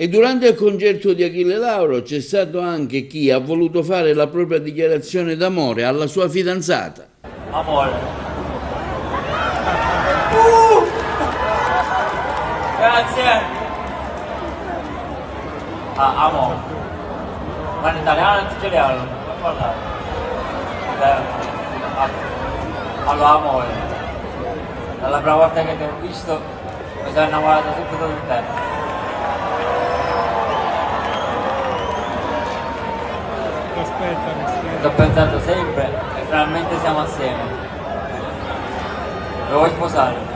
E durante il concerto di Achille Lauro c'è stato anche chi ha voluto fare la propria dichiarazione d'amore alla sua fidanzata. Amore. Grazie. Ah, amore. Ma in italiano o in siciliano? Non parlare. Allora, amore. Dalla prima volta che ti ho visto mi sono innamorato subito di te. Sto pensando sempre e finalmente siamo assieme. Lo vuoi sposare?